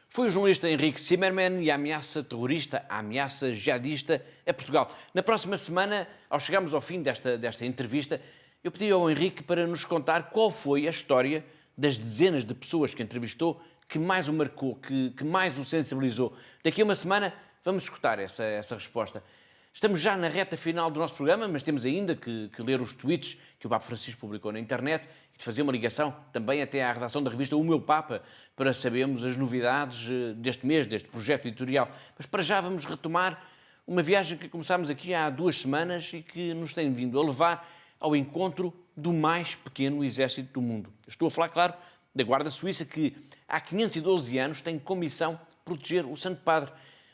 Foi o jornalista Henrique Zimmermann e a ameaça terrorista, a ameaça jihadista a Portugal. Na próxima semana, ao chegarmos ao fim desta entrevista, eu pedi ao Henrique para nos contar qual foi a história das dezenas de pessoas que entrevistou que mais o marcou, que mais o sensibilizou. Daqui a uma semana vamos escutar essa resposta. Estamos já na reta final do nosso programa, mas temos ainda que ler os tweets que o Papa Francisco publicou na internet e de fazer uma ligação também até à redação da revista O Meu Papa para sabermos as novidades deste mês, deste projeto editorial. Mas para já vamos retomar uma viagem que começámos aqui há 2 semanas e que nos tem vindo a levar ao encontro do mais pequeno exército do mundo. Estou a falar, claro, da Guarda Suíça, que há 512 anos tem como missão proteger o Santo Padre.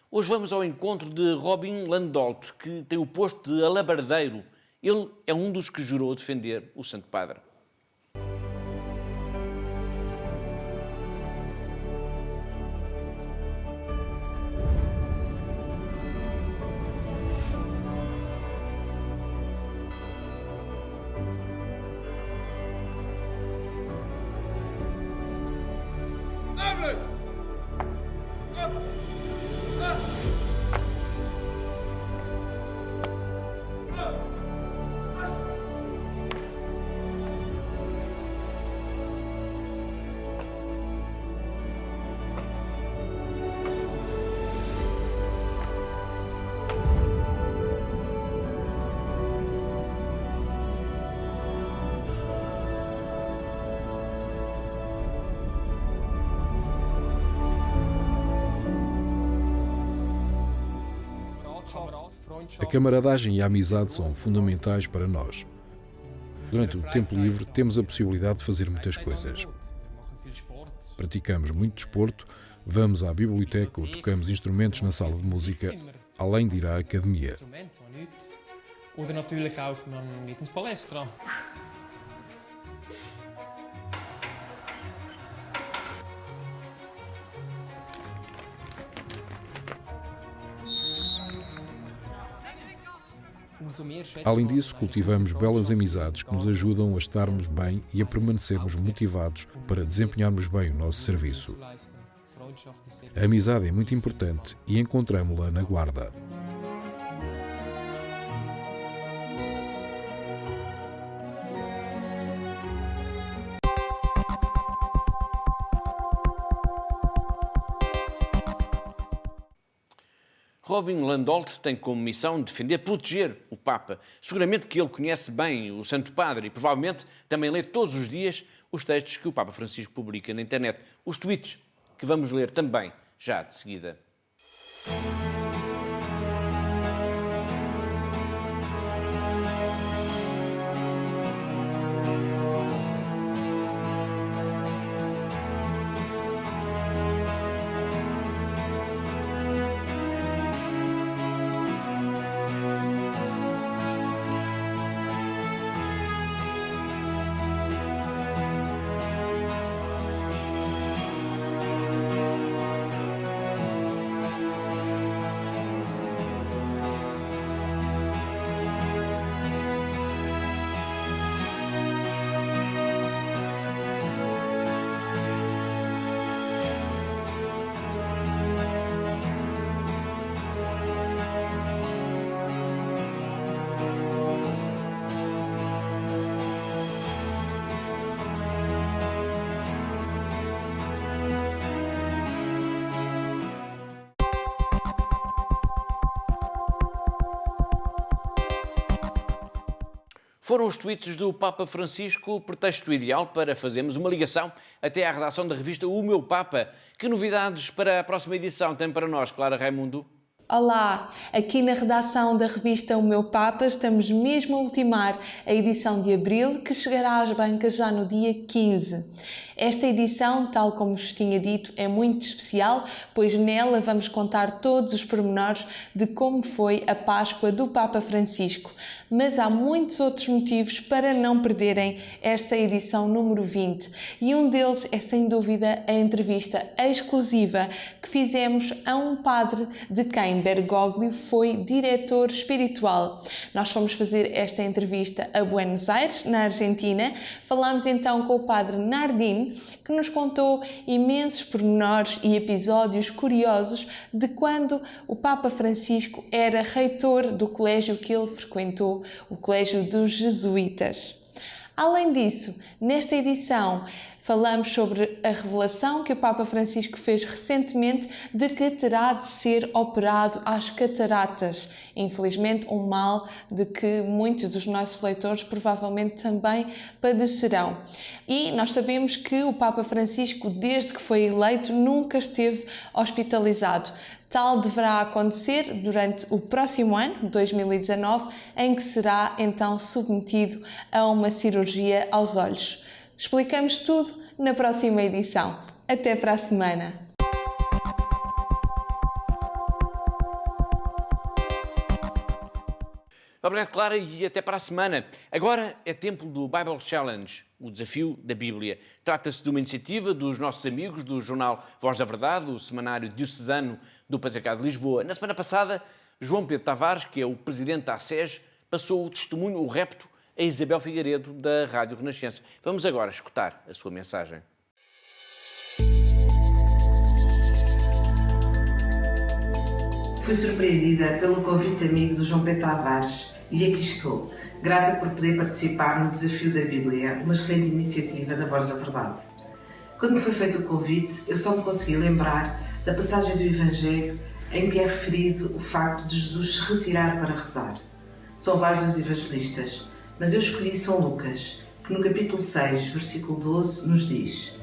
Hoje vamos ao encontro de Robin Landolt, que tem o posto de alabardeiro. Ele é um dos que jurou defender o Santo Padre. A camaradagem e a amizade são fundamentais para nós. Durante o tempo livre, temos a possibilidade de fazer muitas coisas. Praticamos muito desporto, vamos à biblioteca ou tocamos instrumentos na sala de música, além de ir à academia. Oder natürlich auch, man geht ins Palestra. Além disso, cultivamos belas amizades que nos ajudam a estarmos bem e a permanecermos motivados para desempenharmos bem o nosso serviço. A amizade é muito importante e encontramos-la na Guarda. Robin Landolt tem como missão defender, proteger o Papa. Seguramente que ele conhece bem o Santo Padre e provavelmente também lê todos os dias os textos que o Papa Francisco publica na internet. Os tweets que vamos ler também já de seguida. Foram os tweets do Papa Francisco pretexto ideal para fazermos uma ligação até à redação da revista O Meu Papa. Que novidades para a próxima edição tem para nós, Clara Raimundo? Olá, aqui na redação da revista O Meu Papa estamos mesmo a ultimar a edição de abril, que chegará às bancas já no dia 15. Esta edição, tal como vos tinha dito, é muito especial, pois nela vamos contar todos os pormenores de como foi a Páscoa do Papa Francisco. Mas há muitos outros motivos para não perderem esta edição número 20, e um deles é sem dúvida a entrevista exclusiva que fizemos a um padre de quem Bergoglio foi diretor espiritual. Nós fomos fazer esta entrevista a Buenos Aires, na Argentina. Falámos então com o padre Nardin, que nos contou imensos pormenores e episódios curiosos de quando o Papa Francisco era reitor do colégio que ele frequentou, o Colégio dos Jesuítas. Além disso, nesta edição falamos sobre a revelação que o Papa Francisco fez recentemente de que terá de ser operado às cataratas. Infelizmente, um mal de que muitos dos nossos leitores provavelmente também padecerão. E nós sabemos que o Papa Francisco, desde que foi eleito, nunca esteve hospitalizado. Tal deverá acontecer durante o próximo ano, 2019, em que será então submetido a uma cirurgia aos olhos. Explicamos tudo na próxima edição. Até para a semana! Obrigado, Clara, e até para a semana. Agora é tempo do Bible Challenge, o desafio da Bíblia. Trata-se de uma iniciativa dos nossos amigos do jornal Voz da Verdade, o semanário diocesano do Patriarcado de Lisboa. Na semana passada, João Pedro Tavares, que é o presidente da ASES, passou o testemunho, o repto, a Isabel Figueiredo, da Rádio Renascença. Vamos agora escutar a sua mensagem. Fui surpreendida pelo convite amigo do João Pedro Tavares e aqui estou, grata por poder participar no Desafio da Bíblia, uma excelente iniciativa da Voz da Verdade. Quando me foi feito o convite, eu só me consegui lembrar da passagem do Evangelho em que é referido o facto de Jesus se retirar para rezar. São vários os evangelistas, mas eu escolhi São Lucas, que no capítulo 6, versículo 12, nos diz: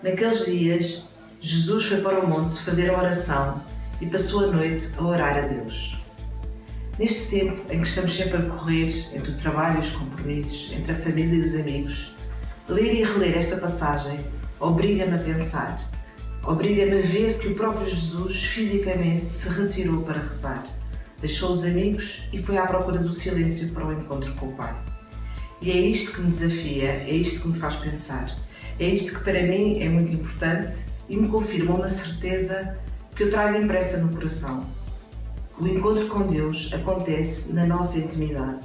Naqueles dias, Jesus foi para o monte fazer a oração e passou a noite a orar a Deus. Neste tempo em que estamos sempre a correr entre o trabalho e os compromissos, entre a família e os amigos, ler e reler esta passagem obriga-me a pensar, obriga-me a ver que o próprio Jesus fisicamente se retirou para rezar. Deixou os amigos e foi à procura do silêncio para o encontro com o Pai. E é isto que me desafia, é isto que me faz pensar. É isto que para mim é muito importante e me confirma uma certeza que eu trago impressa no coração. O encontro com Deus acontece na nossa intimidade,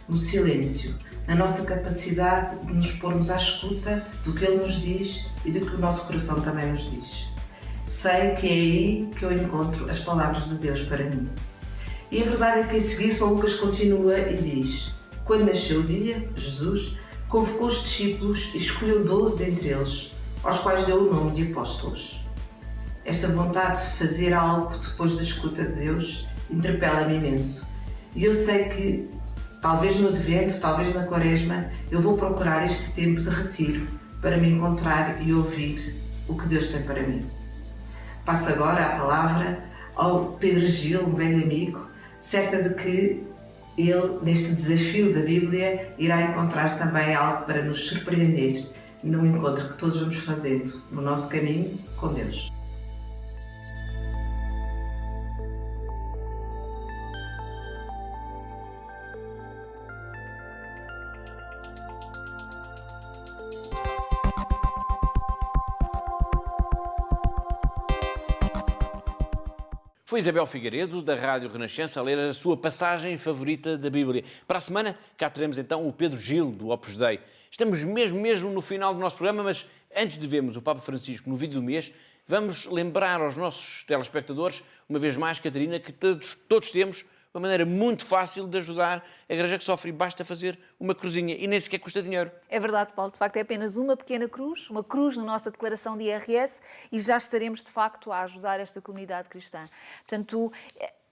no silêncio, na nossa capacidade de nos pormos à escuta do que Ele nos diz e do que o nosso coração também nos diz. Sei que é aí que eu encontro as palavras de Deus para mim. E a verdade é que a seguir São Lucas continua e diz: Quando nasceu o dia, Jesus convocou os discípulos e escolheu 12 dentre eles, aos quais deu o nome de apóstolos. Esta vontade de fazer algo depois da escuta de Deus interpela-me imenso. E eu sei que, talvez no Advento, talvez na Quaresma, eu vou procurar este tempo de retiro para me encontrar e ouvir o que Deus tem para mim. Passo agora a palavra ao Pedro Gil, um velho amigo, certa de que ele, neste desafio da Bíblia, irá encontrar também algo para nos surpreender num encontro que todos vamos fazendo no nosso caminho com Deus. Foi Isabel Figueiredo, da Rádio Renascença, a ler a sua passagem favorita da Bíblia. Para a semana, cá teremos então o Pedro Gil, do Opus Dei. Estamos mesmo no final do nosso programa, mas antes de vermos o Papa Francisco no vídeo do mês, vamos lembrar aos nossos telespectadores, uma vez mais, Catarina, que todos temos uma maneira muito fácil de ajudar a Igreja que Sofre. Basta fazer uma cruzinha e nem sequer custa dinheiro. É verdade, Paulo. De facto, é apenas uma pequena cruz, uma cruz na nossa declaração de IRS, e já estaremos, de facto, a ajudar esta comunidade cristã. Portanto,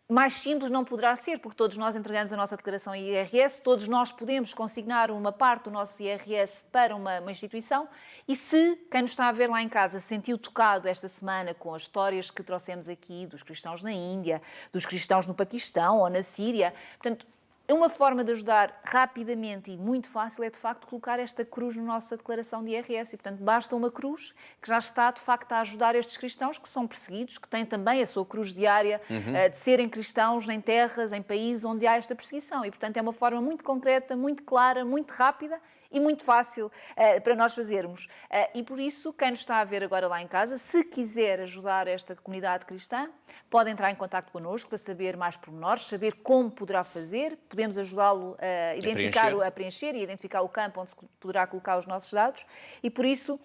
mais simples não poderá ser, porque todos nós entregamos a nossa declaração IRS, todos nós podemos consignar uma parte do nosso IRS para uma instituição, e se quem nos está a ver lá em casa se sentiu tocado esta semana com as histórias que trouxemos aqui dos cristãos na Índia, dos cristãos no Paquistão ou na Síria, portanto, uma forma de ajudar rapidamente e muito fácil é, de facto, colocar esta cruz na nossa declaração de IRS. E, portanto, basta uma cruz que já está, de facto, a ajudar estes cristãos que são perseguidos, que têm também a sua cruz diária de serem cristãos em terras, em países onde há esta perseguição. E, portanto, é uma forma muito concreta, muito clara, muito rápida e muito fácil para nós fazermos. E por isso, quem nos está a ver agora lá em casa, se quiser ajudar esta comunidade cristã, pode entrar em contato connosco para saber mais pormenores, saber como poderá fazer. Podemos ajudá-lo a identificar, a preencher e identificar o campo onde se poderá colocar os nossos dados. E por isso,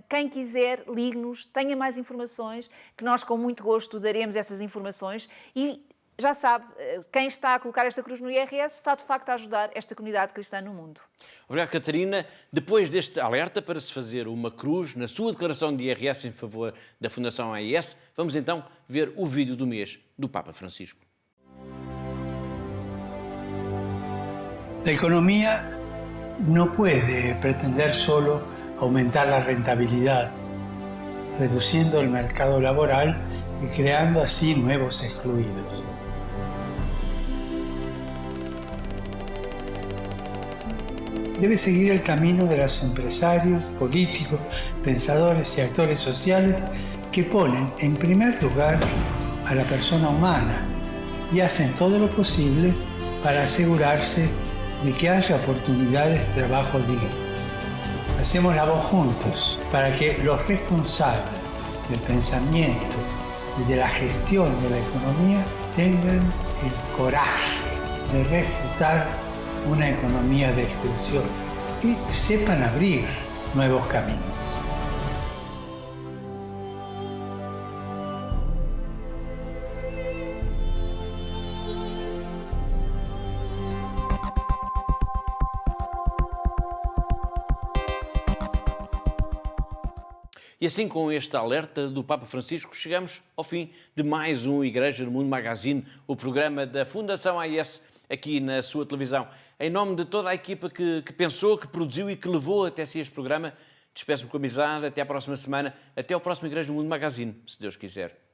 quem quiser, ligue-nos, tenha mais informações, que nós com muito gosto daremos essas informações. E já sabe, quem está a colocar esta cruz no IRS está de facto a ajudar esta comunidade cristã no mundo. Obrigado, Catarina. Depois deste alerta para se fazer uma cruz na sua declaração de IRS em favor da Fundação AIS, vamos então ver o vídeo do mês do Papa Francisco. La economía no puede pretender solo aumentar la rentabilidad, reduciendo el mercado laboral y creando así nuevos excluidos. Debe seguir el camino de los empresarios, políticos, pensadores y actores sociales que ponen en primer lugar a la persona humana y hacen todo lo posible para asegurarse de que haya oportunidades de trabajo digno. Hacemos la voz juntos para que los responsables del pensamiento y de la gestión de la economía tengan el coraje de refutar una economía de exclusión y sepan abrir nuevos caminos. E assim, com este alerta do Papa Francisco, chegamos ao fim de mais um Igreja no Mundo Magazine, o programa da Fundação AIS, aqui na sua televisão. Em nome de toda a equipa que pensou, que produziu e que levou até si este programa, despeço-me com amizade. Até à próxima semana. Até ao próximo Igreja no Mundo Magazine, se Deus quiser.